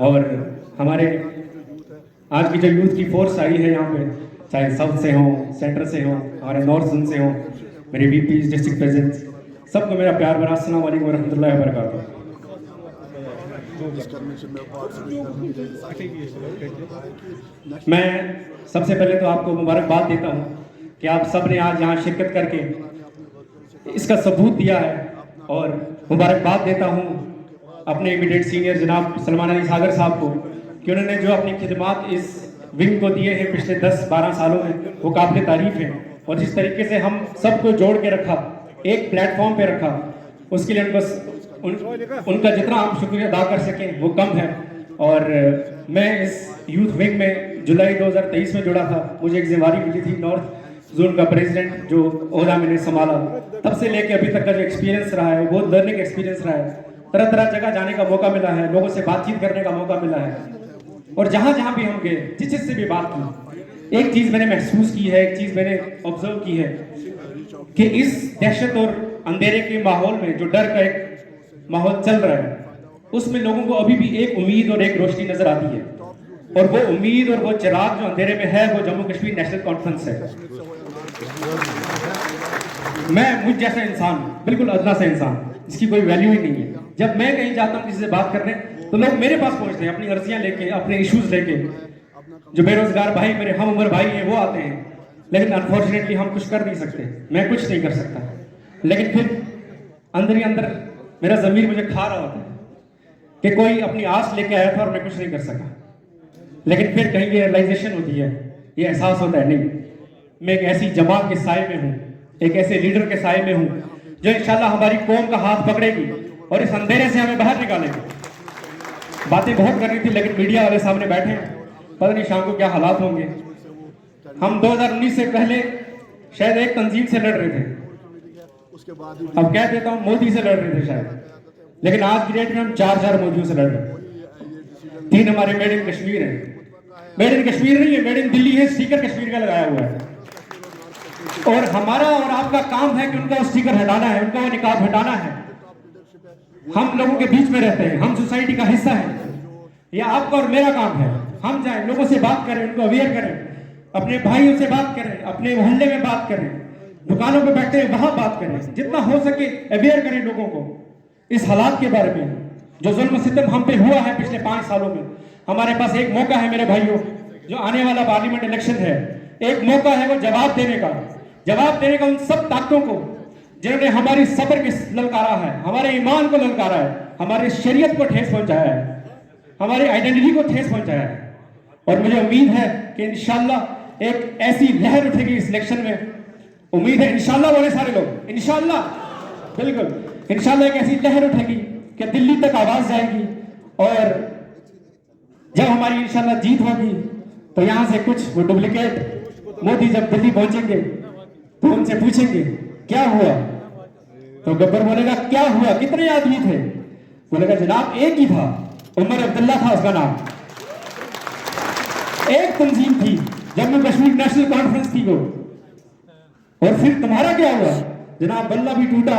और हमारे आज की जो यूथ की फोर्स आई है यहाँ पे, चाहे साउथ से हो, सेंटर से हो, हमारे नॉर्थ जोन से हो, मेरे वीपी डिस्ट्रिक्ट प्रेसिडेंट, सबको मेरा प्यार भरा अस्सलाम वालेकुम रहमतुल्लाहि व बरकातहू। मैं सबसे पहले तो आपको मुबारकबाद देता हूँ कि आप सब ने आज यहाँ शिरकत करके इसका सबूत दिया है, और मुबारकबाद देता हूँ अपने इमीडिएट सीनियर जनाब सलमान अली सागर साहब को कि उन्होंने जो अपनी खिदमात इस विंग को दिए हैं पिछले 10-12 सालों में, वो काबिल तारीफ है। और जिस तरीके से हम सबको जोड़ के रखा, एक प्लेटफॉर्म पे रखा, उसके लिए उनका जितना हम शुक्रिया अदा कर सकें वो कम है। और मैं इस यूथ विंग में जुलाई 2023 में जुड़ा था। मुझे एक जिम्मेदारी मिली थी नॉर्थ जोन का प्रेसिडेंट जो ओहदा मैंने संभाला। तब से लेके अभी तक का जो एक्सपीरियंस रहा है वो बहुत लर्निंग एक्सपीरियंस रहा है। तरह तरह जगह जाने का मौका मिला है, लोगों से बातचीत करने का मौका मिला है, और जहां जहां भी हम गए, जिससे भी बात की, एक चीज मैंने महसूस की है, एक चीज मैंने ऑब्जर्व की है कि इस दहशत और अंधेरे के माहौल में जो डर का एक माहौल चल रहा है, उसमें लोगों को अभी भी एक उम्मीद और एक रोशनी नजर आती है। और वो उम्मीद और वो चिराग जो अंधेरे में है, वो जम्मू कश्मीर नेशनल कॉन्फ्रेंस है। मुझ जैसा इंसान, बिल्कुल अदना सा इंसान, जिसकी कोई वैल्यू ही नहीं है, जब मैं कहीं जाता हूँ किसी से बात करने, तो लोग मेरे पास पहुंचते हैं अपनी अर्जियां लेके, अपने इश्यूज लेके। जो बेरोजगार भाई, मेरे हम उम्र भाई हैं, वो आते हैं। लेकिन अनफॉर्चुनेटली हम कुछ कर नहीं सकते, मैं कुछ नहीं कर सकता। लेकिन फिर अंदर ही अंदर मेरा ज़मीर मुझे खा रहा होता है कि कोई अपनी आस लेके आया था और मैं कुछ नहीं कर सका। लेकिन फिर कहीं ये रियलाइजेशन होती है, ये एहसास होता है, नहीं, मैं एक ऐसी जमात के साए में हूँ, एक ऐसे लीडर के साए में हूँ जो इंशाल्लाह हमारी कौम का हाथ पकड़ेगी और इस अंधेरे से हमें बाहर निकालेगी। बातें बहुत करनी थी, लेकिन मीडिया वाले सामने बैठे हैं, पता नहीं शाम को क्या हालात होंगे। हम 2019 से पहले शायद एक तंजीम से लड़ रहे थे, अब कह देता हूँ मोदी से लड़ रहे थे शायद, लेकिन आज की डेट में हम 4 मोदियों से लड़ रहे हैं। 3 हमारे मेड इन कश्मीर है, मेड इन कश्मीर नहीं है, मेड इन दिल्ली है, स्टिकर कश्मीर का लगाया हुआ है। और हमारा और आपका काम है कि उनका वो स्टिकर हटाना है, उनका वो निकाब हटाना है। हम लोगों के बीच में रहते हैं, हम सोसाइटी का हिस्सा है, यह आपका और मेरा काम है। हम जाएं, लोगों से बात करें, उनको अवेयर करें, अपने भाइयों से बात करें, अपने मोहल्ले में बात करें, दुकानों पे बैठे हैं वहां बात करें, जितना हो सके अवेयर करें लोगों को इस हालात के बारे में जो जुल्म सितम हम पे हुआ है पिछले 5 सालों में। हमारे पास एक मौका है मेरे भाइयों, जो आने वाला पार्लियामेंट इलेक्शन है, एक मौका है वो जवाब देने का उन सब ताकतों को जिन्होंने हमारी सब्र के ललकारा है, हमारे ईमान को ललकारा है, हमारे शरीयत को ठेस पहुंचाया है, हमारी आइडेंटिटी को ठेस पहुंचाया है। और मुझे उम्मीद है कि इंशाल्लाह एक ऐसी लहर उठेगी इस इलेक्शन में। उम्मीद है इंशाल्लाह, बोले सारे लोग इंशाल्लाह, बिल्कुल इंशाल्लाह एक ऐसी लहर उठेगी कि दिल्ली तक आवाज जाएगी। और जब हमारी इंशाल्लाह जीत होगी तो यहां से कुछ वो डुप्लीकेट मोदी जब दिल्ली पहुंचेंगे तो उनसे पूछेंगे क्या हुआ, तो गब्बर बोलेगा क्या हुआ, कितने आदमी थे? बोलेगा जनाब एक ही था, उमर अब्दुल्ला था उसका नाम, एक तंजीम थी, जम्मू कश्मीर नेशनल कॉन्फ्रेंस थी वो। और फिर तुम्हारा क्या हुआ जनाब? बल्ला भी टूटा,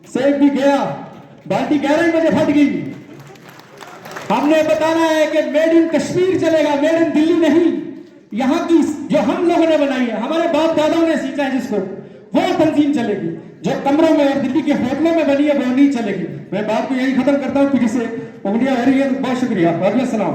सेब भी गया, बाल्टी 11 बजे फट गई। हमने बताना है कि मेड इन कश्मीर चलेगा, मेड इन दिल्ली नहीं। यहाँ की जो हम लोगों ने बनाई है, हमारे बाप दादाओं ने सींचा है जिसको, वो तंजीम चलेगी। जो कमरों में और दिल्ली के होटलों में बनी है वो नहीं चलेगी। मैं बात को यही खत्म करता हूँ, किसी से उंगलियां आ रही है, बहुत शुक्रिया, वालेकुम सलाम।